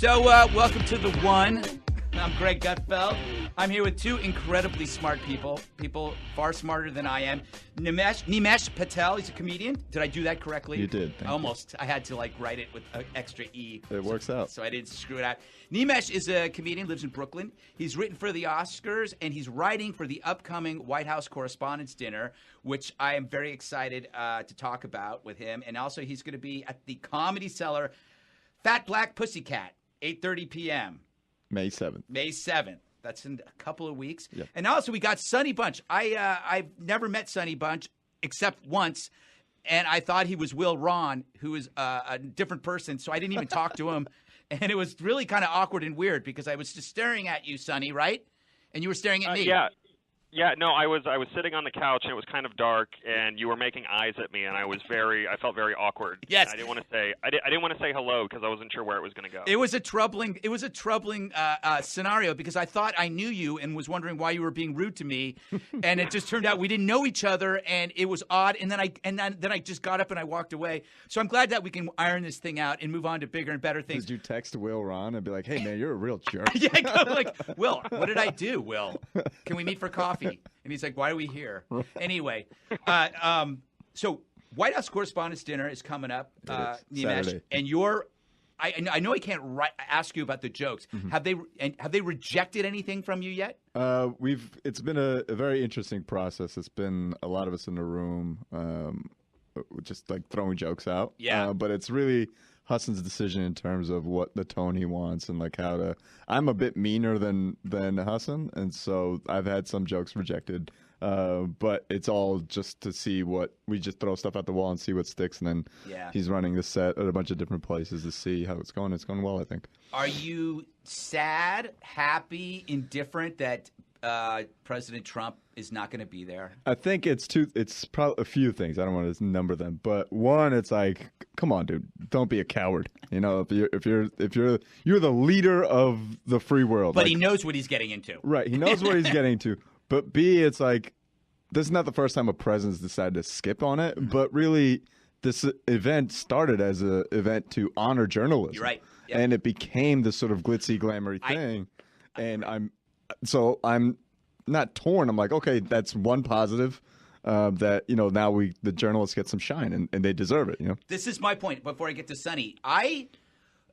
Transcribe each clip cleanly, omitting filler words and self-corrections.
So, welcome to The One. I'm Greg Gutfeld. I'm here with two incredibly smart people far smarter than I am. Nimesh Patel, he's a comedian. Did I do that correctly? You did. Thank Almost. You. I had to write it with an extra E. It works out. So I didn't screw it out. Nimesh is a comedian, lives in Brooklyn. He's written for the Oscars, and he's writing for the upcoming White House Correspondents' Dinner, which I am very excited to talk about with him. And also, he's going to be at the Comedy Cellar, Fat Black Pussycat, 8:30 p.m. May 7th. May 7th. That's in a couple of weeks. Yep. And also we got Sonny Bunch. I've never met Sonny Bunch except once, and I thought he was Will Ron, who is a different person, so I didn't even talk to him. And it was really kind of awkward and weird because I was just staring at you, Sonny, right? And you were staring at me. Yeah, no, I was sitting on the couch and it was kind of dark and you were making eyes at me and I felt very awkward. Yes. I didn't want to say hello because I wasn't sure where it was going to go. It was a troubling scenario because I thought I knew you and was wondering why you were being rude to me, and it just turned out we didn't know each other and it was odd. And then I just got up and I walked away. So I'm glad that we can iron this thing out and move on to bigger and better things. Did you text Will Ron and be like, "Hey man, you're a real jerk"? Yeah, I go like, Will, what did I do? Will, can we meet for coffee? And he's like, why are we here? Anyway, so White House Correspondents' Dinner is coming up, Nimesh, and I know I can't ask you about the jokes. Mm-hmm. Have they rejected anything from you yet? It's been a very interesting process. It's been a lot of us in the room, just like throwing jokes out. Yeah, but it's really Hassan's decision in terms of what the tone he wants and like how to. I'm a bit meaner than Hassan, and so I've had some jokes rejected. But it's all just to see what we just throw stuff at the wall and see what sticks, and then he's running the set at a bunch of different places to see how it's going. It's going well, I think. Are you sad, happy, indifferent that President Trump is not going to be there? I think it's probably a few things. I don't want to number them, but one, it's like, come on, dude, don't be a coward. You know, if you're the leader of the free world. But he knows what he's getting into. Right, he knows what he's getting into. But B, it's like, this is not the first time a president's decided to skip on it, but really, this event started as an event to honor journalism. You're right. Yep. And it became this sort of glitzy, glamoury thing. I'm not torn. I'm like, okay, that's one positive. That, you know, now the journalists get some shine and they deserve it, you know? This is my point before I get to Sonny.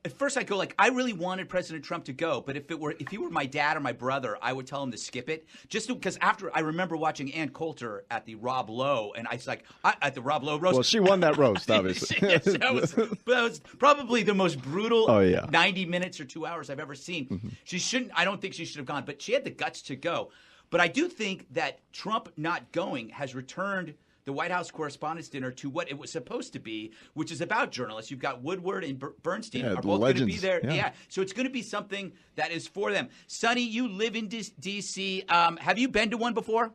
At first I go like, I really wanted President Trump to go, but if he were my dad or my brother, I would tell him to skip it. Just because after I remember watching Ann Coulter at the Rob Lowe, and I was like, at the Rob Lowe roast. Well, she won that roast, obviously. Yes, that was probably the most brutal 90 minutes or 2 hours I've ever seen. Mm-hmm. I don't think she should have gone, but she had the guts to go. But I do think that Trump not going has returned the White House Correspondents' Dinner to what it was supposed to be, which is about journalists. You've got Woodward and Bernstein are both going to be there. Yeah. So it's going to be something that is for them. Sonny, you live in D.C. Have you been to one before?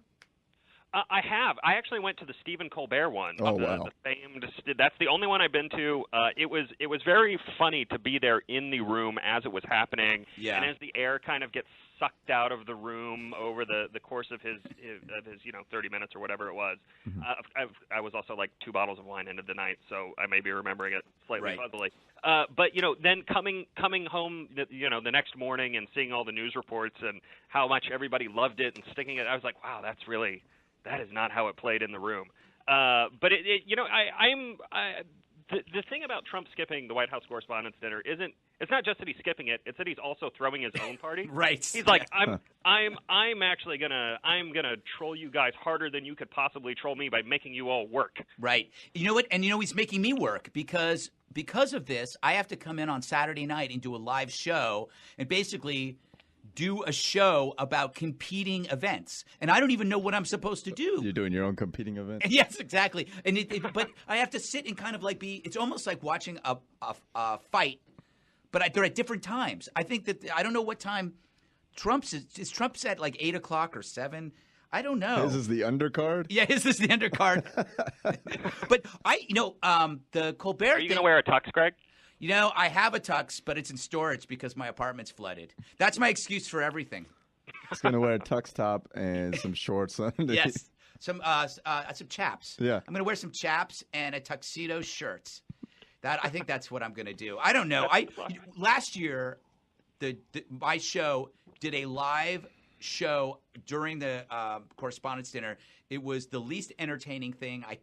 I have. I actually went to the Stephen Colbert one. Oh, wow. The famed. That's the only one I've been to. It was very funny to be there in the room as it was happening, and as the air kind of gets sucked out of the room over the course of his 30 minutes or whatever it was. Mm-hmm. I was also like 2 bottles of wine into the night, so I may be remembering it slightly fuzzily. But then coming home, the next morning and seeing all the news reports and how much everybody loved it and sticking it, I was like, wow, that is not how it played in the room. But the thing about Trump skipping the White House Correspondents' Dinner it's not just that he's skipping it, it's that he's also throwing his own party. Right. He's like, I'm actually gonna troll you guys harder than you could possibly troll me by making you all work. Right. You know what? And he's making me work because of this, I have to come in on Saturday night and do a live show and basically do a show about competing events, and I don't even know what I'm supposed to do. You're doing your own competing event? Yes, exactly. And but I have to sit and kind of like it's almost like watching a fight, but they're at different times. I think that I don't know what time Trump's is Trump's at like 8 o'clock or 7. I don't know. This is the undercard? Yeah, this is the undercard. But the Colbert. Are you going to wear a tux, Greg? I have a tux, but it's in storage because my apartment's flooded. That's my excuse for everything. He's going to wear a tux top and some shorts underneath. Yes, some chaps. Yeah. I'm going to wear some chaps and a tuxedo shirt. I think that's what I'm going to do. I don't know. Last year my show did a live show during the Correspondence Dinner. It was the least entertaining thing I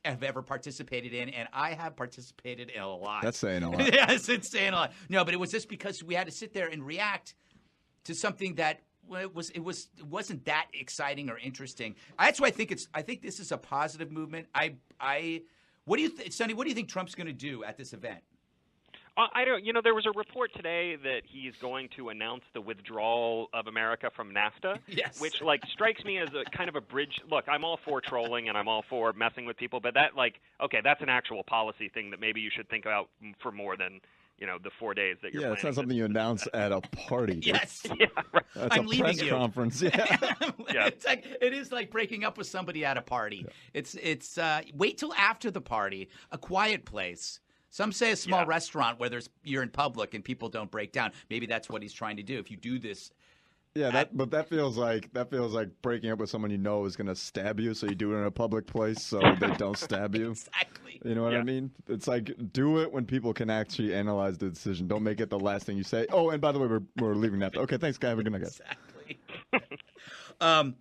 have ever participated in, and I have participated in a lot. That's saying a lot. Yes, it's saying a lot. No, but it was just because we had to sit there and react to something that it wasn't that exciting or interesting. That's why I think this is a positive movement. What do you think, Sonny? What do you think Trump's going to do at this event? I don't. There was a report today that he's going to announce the withdrawal of America from NAFTA. Yes. Which strikes me as a kind of a bridge. Look, I'm all for trolling and I'm all for messing with people, but that okay, that's an actual policy thing that maybe you should think about for more than the 4 days that you're planning. It's not something you announce at a party. Yes. Yeah, right. That's I'm a leaving press you. conference. Yeah. Yeah. It is like breaking up with somebody at a party. Yeah. It's wait till after the party, a quiet place. Some say a small restaurant where you're in public and people don't break down. Maybe that's what he's trying to do. If you do this. Yeah, but that feels like breaking up with someone you know is going to stab you, so you do it in a public place so they don't stab you. Exactly. You know what I mean? It's like, do it when people can actually analyze the decision. Don't make it the last thing you say. Oh, and by the way, we're leaving that. Okay, thanks, guy. Have a good night, guys. Exactly.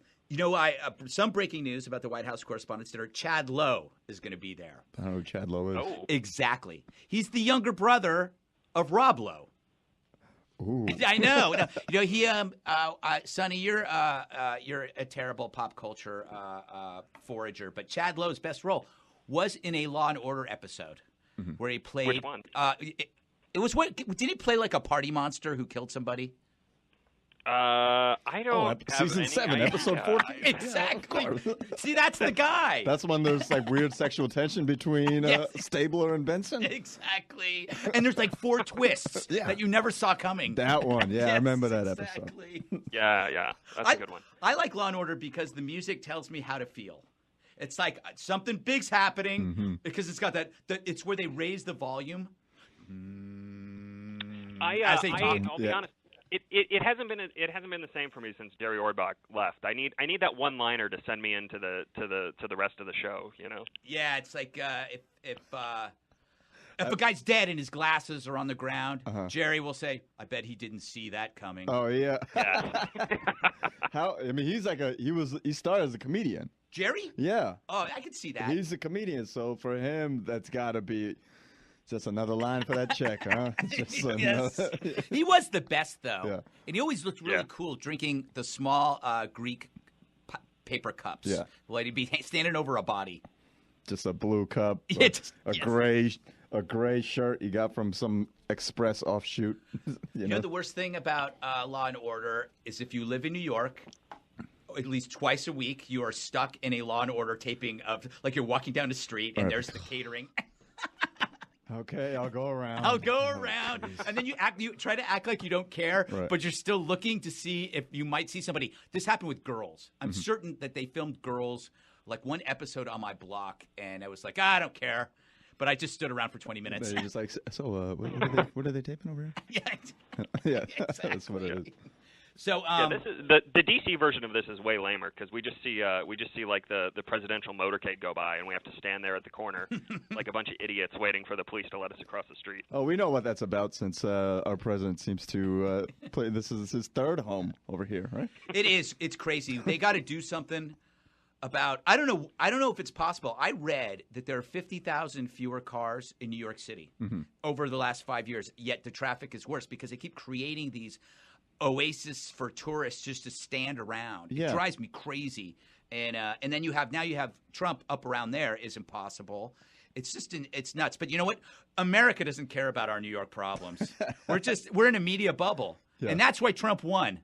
Some breaking news about the White House Correspondents' Dinner. Chad Lowe is going to be there. I don't know who Chad Lowe is. Oh. Exactly. He's the younger brother of Rob Lowe. Ooh. I know. He, Sonny, you're a terrible pop culture forager, but Chad Lowe's best role was in a Law and Order episode where he played. Which one? It was did he play like a party monster who killed somebody? I don't. Season 7, episode 14. Exactly. See, that's the guy. That's when there's weird sexual tension between Stabler and Benson. Exactly. And there's 4 twists that you never saw coming. That one, yeah, Yes, I remember that exactly. episode. Yeah, that's a good one. I like Law and Order because the music tells me how to feel. It's like something big's happening because it's got that. It's where they raise the volume. I'll be honest. It hasn't been the same for me since Jerry Orbach left. I need that one-liner to send me into the rest of the show. Yeah, it's like if a guy's dead and his glasses are on the ground, Jerry will say, "I bet he didn't see that coming." Oh yeah. He started as a comedian. Jerry? Yeah. Oh, I could see that. He's a comedian, so for him, that's got to be. Just another line for that check, huh? Yes. He was the best, though. Yeah. And he always looked really cool drinking the small Greek paper cups. Yeah. Like he'd be standing over a body. Just a blue cup, a gray shirt you got from some express offshoot. You know the worst thing about Law and Order is if you live in New York, at least twice a week, you are stuck in a Law and Order taping of, you're walking down the street and there's the catering. Okay, I'll go around. And then you try to act like you don't care, but you're still looking to see if you might see somebody. This happened with Girls. I'm certain that they filmed Girls, one episode on my block, and I was like, I don't care. But I just stood around for 20 minutes. You're just what are they taping over here? Yeah, exactly. That's what it is. So this is the DC version of this is way lamer because we just see the presidential motorcade go by and we have to stand there at the corner like a bunch of idiots waiting for the police to let us across the street. Oh, we know what that's about since our president seems to play. This is his third home over here, right? It is. It's crazy. They got to do something about. I don't know if it's possible. I read that there are 50,000 fewer cars in New York City over the last 5 years. Yet the traffic is worse because they keep creating these oasis for tourists just to stand around. It drives me crazy. And then you have Trump up around there is impossible. It's just it's nuts. But you know what? America doesn't care about our New York problems. We're in a media bubble. Yeah. And that's why Trump won.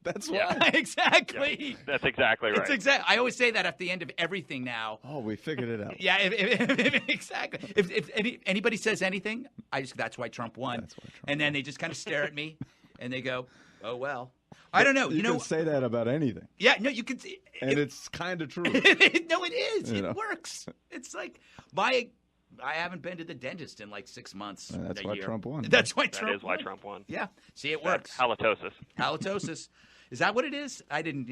That's why. Yeah, exactly. Yeah, that's exactly right. I always say that at the end of everything now. Oh, we figured it out. Yeah, exactly. If anybody says anything, that's why Trump won. That's why Trump won. They just kind of stare at me. And they go, oh, well. I don't know. You can say that about anything. Yeah, no, you can. And it's kind of true. No, it is. It works. It's like I haven't been to the dentist in 6 months. That's why Trump won. That's why Trump won. That is why Trump won. Yeah. See, it works. Halitosis. Halitosis. Is that what it is? I didn't,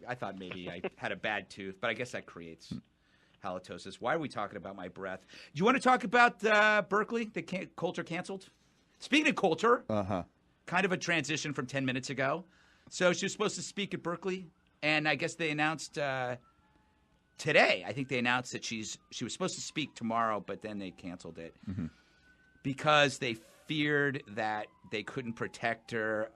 I thought maybe I had a bad tooth, but I guess that creates halitosis. Why are we talking about my breath? Do you want to talk about Berkeley that Coulter canceled? Speaking of Coulter. kind of a transition from 10 minutes ago. So she was supposed to speak at Berkeley, and I guess they announced today. I think they announced that she was supposed to speak tomorrow, but then they canceled it because they feared that they couldn't protect her.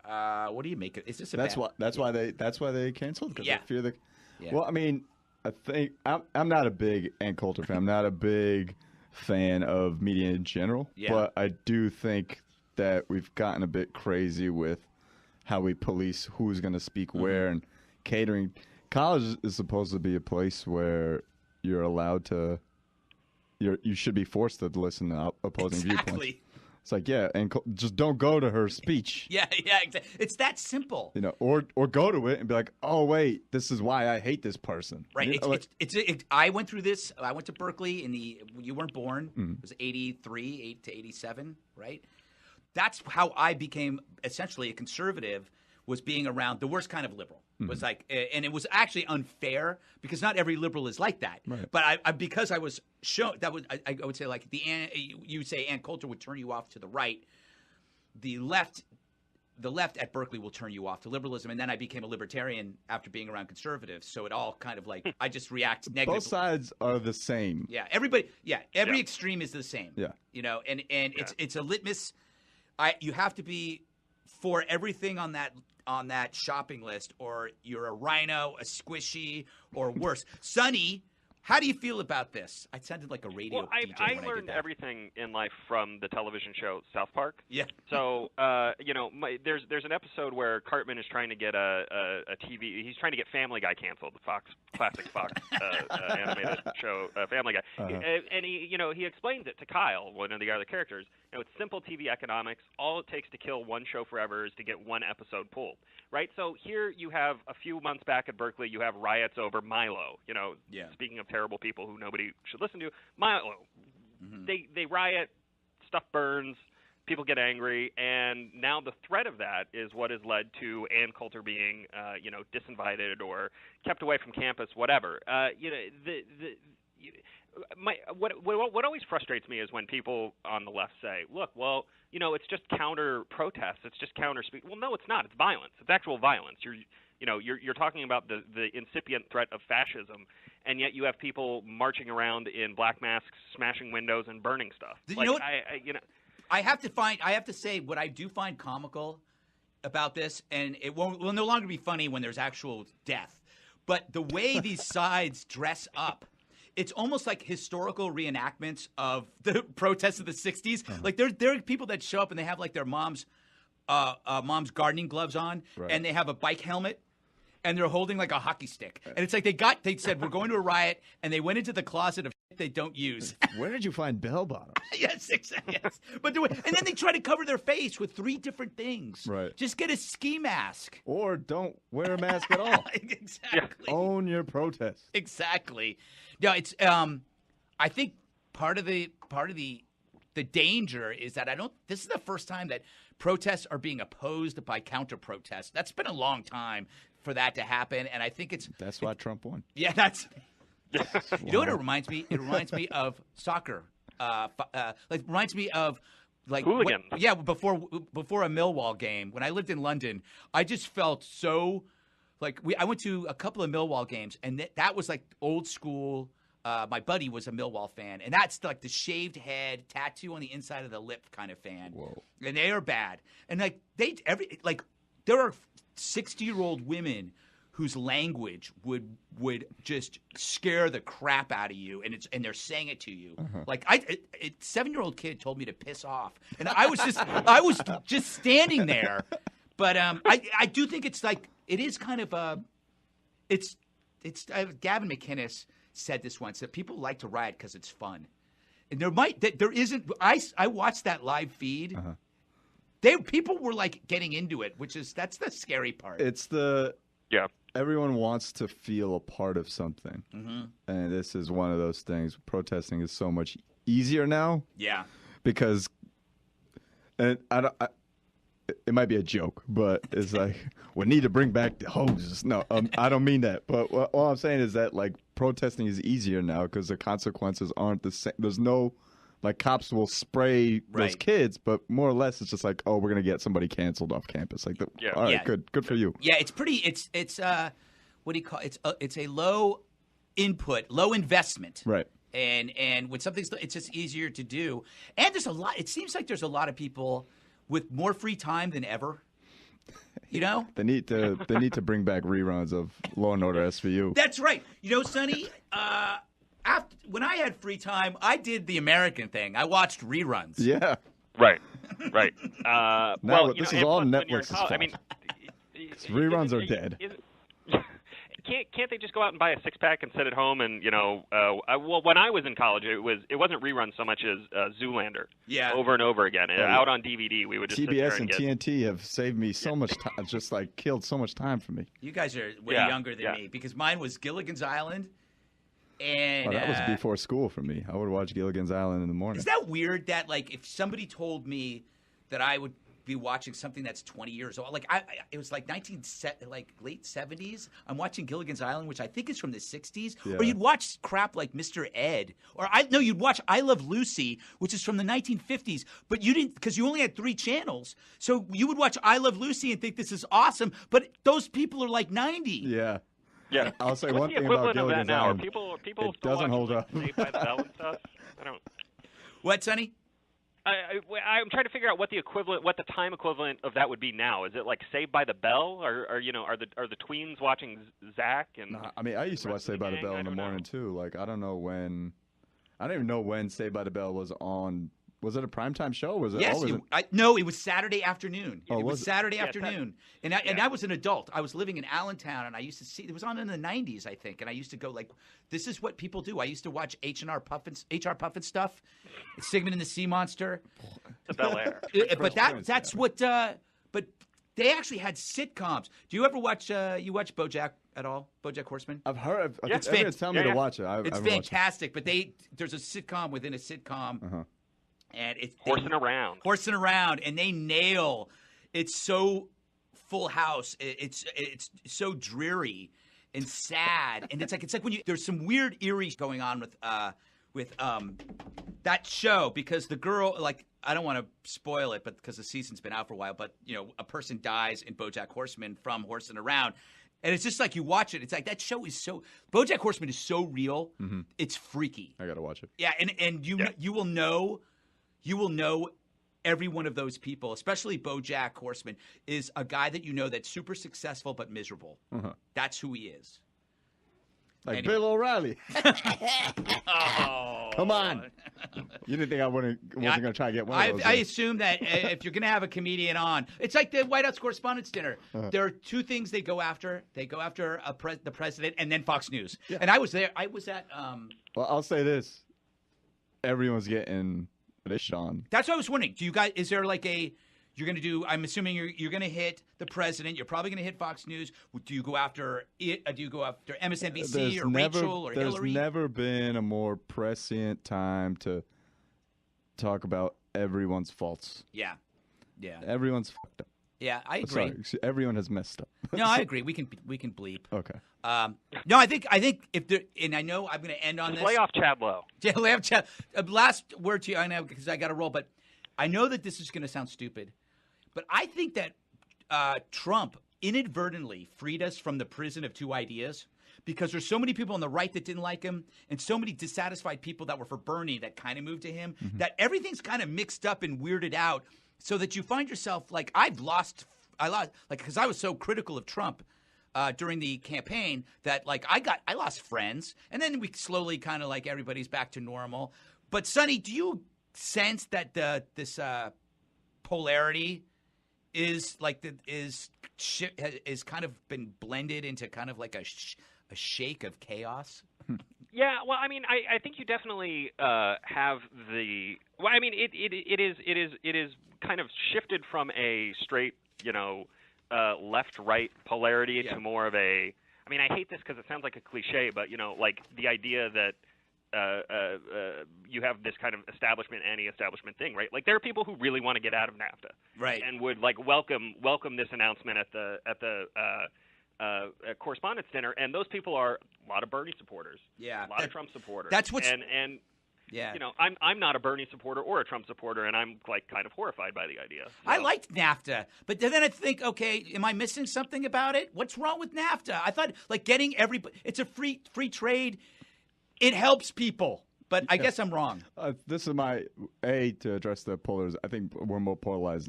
What do you make of it? Is this that's why they canceled, because they fear the. Yeah. Well, I mean, I think I'm not a big Ann Coulter fan. I'm not a big fan of media in general, but I do think that we've gotten a bit crazy with how we police who's going to speak where and catering. College is supposed to be a place where you're allowed to. You should be forced to listen to opposing viewpoints. It's like, and just don't go to her speech. Yeah, exactly. It's that simple. Or go to it and be like, oh wait, this is why I hate this person. Right. I went through this. I went to Berkeley you weren't born. It was 83, 8 to 87, right? That's how I became essentially a conservative. Was being around the worst kind of liberal. Was like, and it was actually unfair because not every liberal is like that. Right. But because I was shown that was, I would say like you would say Ann Coulter would turn you off to the right. The left at Berkeley will turn you off to liberalism, and then I became a libertarian after being around conservatives. So it all kind of like I just react negatively. Both sides are the same. Yeah, everybody. Yeah, every extreme is the same. Yeah, and it's a litmus. You have to be for everything on that shopping list, or you're a rhino, a squishy, or worse. Sonny, how do you feel about this? I sounded like a radio DJ I when learned everything in life from the television show South Park. Yeah. So, there's an episode where Cartman is trying to get a TV. He's trying to get Family Guy canceled, the classic Fox animated show, Family Guy. And he explains it to Kyle, one of the other characters. It's simple TV economics. All it takes to kill one show forever is to get one episode pulled, right? So here you have a few months back at Berkeley, you have riots over Milo. Speaking of terrible people who nobody should listen to, Milo. They riot, stuff burns, people get angry, and now the threat of that is what has led to Ann Coulter being, disinvited or kept away from campus, whatever. What always frustrates me is when people on the left say, look, well, it's just counter protest, it's just counter speech. Well, no, it's not. It's violence. It's actual violence. You're talking about the incipient threat of fascism, and yet you have people marching around in black masks, smashing windows, and burning stuff. You know what? I have to say what I do find comical about this, and it will no longer be funny when there's actual death, but the way these sides dress up. It's almost like historical reenactments of the protests of the 60s. Like there are people that show up and they have like their mom's gardening gloves on, and they have a bike helmet, and they're holding like a hockey stick. And it's like they said, we're going to a riot, and they went into the closet of shit they don't use. Where did you find bell bottoms? Yes, exactly. Yes. And then they try to cover their face with 3 different things. Right. Just get a ski mask. Or don't wear a mask at all. Exactly. Own your protest. Exactly. No, it's. I think part of the danger is that this is the first time that protests are being opposed by counter protests. That's been a long time for that to happen, and I think that's why Trump won. Yeah, that's. You know what it reminds me? It reminds me of soccer. Reminds me of like hooligans. Before a Millwall game when I lived in London, I just felt so. I went to a couple of Millwall games, and that was like old school. My buddy was a Millwall fan, and that's like the shaved head, tattoo on the inside of the lip kind of fan. Whoa! And they are bad. And there are 60-year-old women whose language would just scare the crap out of you, and they're saying it to you. Like a 7-year-old kid told me to piss off, and I was just standing there. But I do think it's like. It is kind of it's Gavin McInnes said this once, that people like to riot because it's fun, and there isn't. I watched that live feed. People were like getting into it, that's the scary part. It's everyone wants to feel a part of something, and this is one of those things. Protesting is so much easier now. Yeah, because it might be a joke, but it's like we need to bring back the hoses. No, I don't mean that. But all I'm saying is that like protesting is easier now because the consequences aren't the same. There's no like cops will spray those kids, but more or less it's just like, oh, we're gonna get somebody canceled off campus. Like, all right, good for you. Yeah, it's pretty. It's what do you call it? It's a low input, low investment. Right. And when something's, it's just easier to do. And there's a lot. It seems like there's a lot of people with more free time than ever. You know, they need to bring back reruns of Law and Order SVU. That's right. You know, Sonny, when I had free time, I did the American thing. I watched reruns. Yeah. Right. Well, this is all Netflix's fault. I mean, reruns are dead. Can't they just go out and buy a 6-pack and sit at home? And well, when I was in college, it wasn't reruns so much as Zoolander. Yeah. Over and over again, out on DVD. We would just TBS and TNT have saved me so much time. Just like killed so much time for me. You guys are way younger than me because mine was Gilligan's Island. And that was before school for me. I would watch Gilligan's Island in the morning. Is that weird that like if somebody told me that I would be watching something that's 20 years old, like it was like late 70s. I'm watching Gilligan's Island, which I think is from the 60s. Yeah. Or you'd watch crap like Mr. Ed, or you'd watch I Love Lucy, which is from the 1950s. But you didn't, because you only had 3 channels, so you would watch I Love Lucy and think this is awesome. But those people are like 90. Yeah. Yeah. I'll say one thing about Gilligan's Island. People it doesn't hold up. Saved by the Bell and stuff. I don't. What, Sonny? I'm trying to figure out what the time equivalent of that would be now. Is it like Saved by the Bell, or are the tweens watching Zach? And no, I mean, I used to watch Saved by the Bell in the morning too. Like, I don't even know when Saved by the Bell was on. Was it a primetime show? Was it? Yes, no, it was Saturday afternoon. It was Saturday afternoon, and I was an adult. I was living in Allentown, and I used to see it was on in the 90s, I think. And I used to go like, this is what people do. I used to watch HR Puffin stuff, Sigmund and the Sea Monster, the Bel Air. But that's what. But they actually had sitcoms. Do you ever watch? You watch BoJack at all? BoJack Horseman? I've heard. Everyone's telling me to watch it. It's fantastic. But there's a sitcom within a sitcom. Uh-huh. And it's horsing around, and they nail. It's so Full House. It's so dreary and sad, and it's like when there's some weird eerie going on with that show because the girl, like, I don't want to spoil it, but because the season's been out for a while, but a person dies in BoJack Horseman from horsing around. And it's just like you watch it. It's like that show is so – BoJack Horseman is so real. Mm-hmm. It's freaky. I got to watch it. Yeah, and you will know – you will know every one of those people, especially BoJack Horseman, is a guy that you know that's super successful but miserable. Uh-huh. That's who he is. Like Bill O'Reilly. Oh. Come on. You didn't think I wasn't going to try to get one of those. I assume that if you're going to have a comedian on, it's like the White House Correspondents' Dinner. Uh-huh. There are 2 things they go after. They go after the president and then Fox News. Yeah. And I was there. I was at Well, I'll say this. Everyone's getting – Sean. That's what I was wondering. Do you guys? Is there like you're going to do? I'm assuming you're going to hit the president. You're probably going to hit Fox News. Do you go after it? Do you go after MSNBC Rachel or Hillary? There's never been a more prescient time to talk about everyone's faults. Yeah. Everyone's fucked up. Yeah, I agree. Sorry, everyone has messed up. No, I agree. We can bleep. Okay. No, I think if there, and I know I'm going to end on this. Lay off Chad Lowe. Yeah, lay off Chad. Last word to you, I know because I got to roll, but I know that this is going to sound stupid, but I think that Trump inadvertently freed us from the prison of 2 ideas because there's so many people on the right that didn't like him and so many dissatisfied people that were for Bernie that kind of moved to him that everything's kind of mixed up and weirded out. So that you find yourself like I lost because I was so critical of Trump during the campaign that like I lost friends, and then we slowly kind of like everybody's back to normal. But Sonny, do you sense that this polarity is like is kind of been blended into kind of like a shake of chaos? Yeah, well, I mean, I think you definitely have the. Well, I mean, it is kind of shifted from a straight, left-right polarity to more of a. I mean, I hate this because it sounds like a cliche, but like the idea that you have this kind of establishment anti-establishment thing, right? Like there are people who really want to get out of NAFTA, right, and would like welcome this announcement at the Correspondence Dinner, and those people are a lot of Bernie supporters, a lot of Trump supporters. That's what's and Yeah. I'm not a Bernie supporter or a Trump supporter, and I'm like kind of horrified by the idea. So. I liked NAFTA, but then I think, okay, am I missing something about it? What's wrong with NAFTA? I thought like getting it's a free trade. It helps people, but I guess I'm wrong. This is my to address the polarized. I think we're more polarized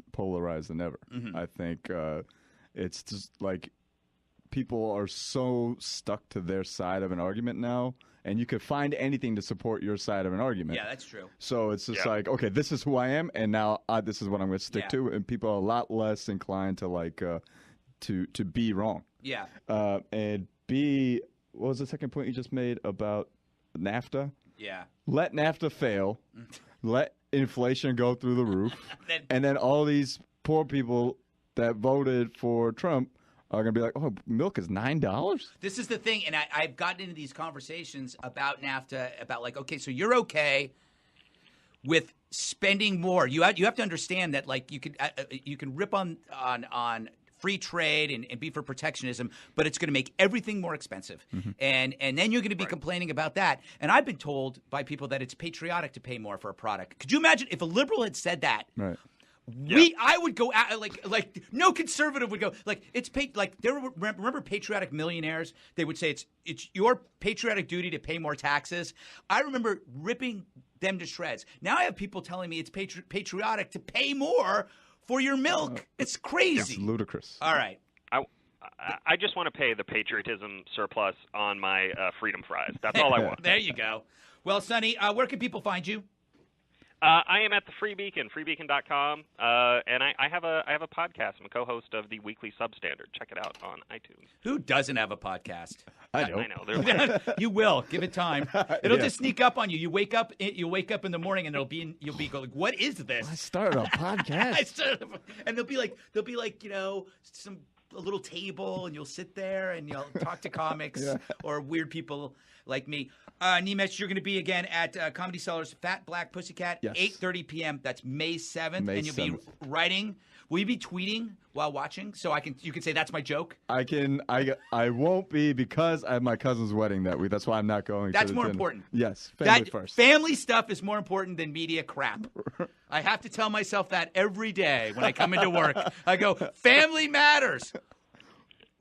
than ever. Mm-hmm. I think it's just like people are so stuck to their side of an argument now. And you could find anything to support your side of an argument. Yeah, that's true. So it's just like, okay, this is who I am, and now this is what I'm going to stick to. And people are a lot less inclined to like to be wrong. Yeah. And B, what was the second point you just made about NAFTA? Yeah. Let NAFTA fail. Let inflation go through the roof, and then all these poor people that voted for Trump are going to be like, oh, milk is $9? This is the thing, and I've gotten into these conversations about NAFTA, about like, okay, so you're okay with spending more. You have to understand that, like, you can rip on free trade and be for protectionism, but it's going to make everything more expensive. Mm-hmm. And then you're going to be complaining about that. And I've been told by people that it's patriotic to pay more for a product. Could you imagine if a liberal had said that? Right. I would go out like no conservative would go like it's like there were, remember patriotic millionaires, they would say it's your patriotic duty to pay more taxes. I remember ripping them to shreds. Now I have people telling me it's patriotic to pay more for your milk. It's crazy. It's ludicrous. All right. I just want to pay the patriotism surplus on my freedom fries. That's all I want. There you go. Well, Sonny, where can people find you? I am at the Free Beacon, freebeacon.com, and I have a podcast. I'm a co-host of the Weekly Substandard. Check it out on iTunes. Who doesn't have a podcast? I know. You will. Give it time. It'll just sneak up on you. You wake up in the morning, and you'll be going, "What is this?" I started a podcast. And they'll be like, a little table, and you'll sit there and you'll talk to comics or weird people like me. Nimesh, you're going to be again at Comedy Cellar's Fat Black Pussycat, 8:30 p.m. That's May 7th. And you'll be writing. Will you be tweeting while watching? So you can say that's my joke? I won't be because I have my cousin's wedding that week. That's why I'm not going. That's more important. Yes, family first. Family stuff is more important than media crap. I have to tell myself that every day when I come into work. I go, family matters.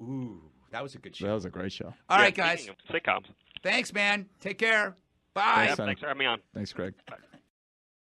Ooh, that was a good show. That was a great show. All right, guys. Sitcoms. Thanks, man. Take care. Bye. Thanks for having me on. Thanks, Greg. Bye.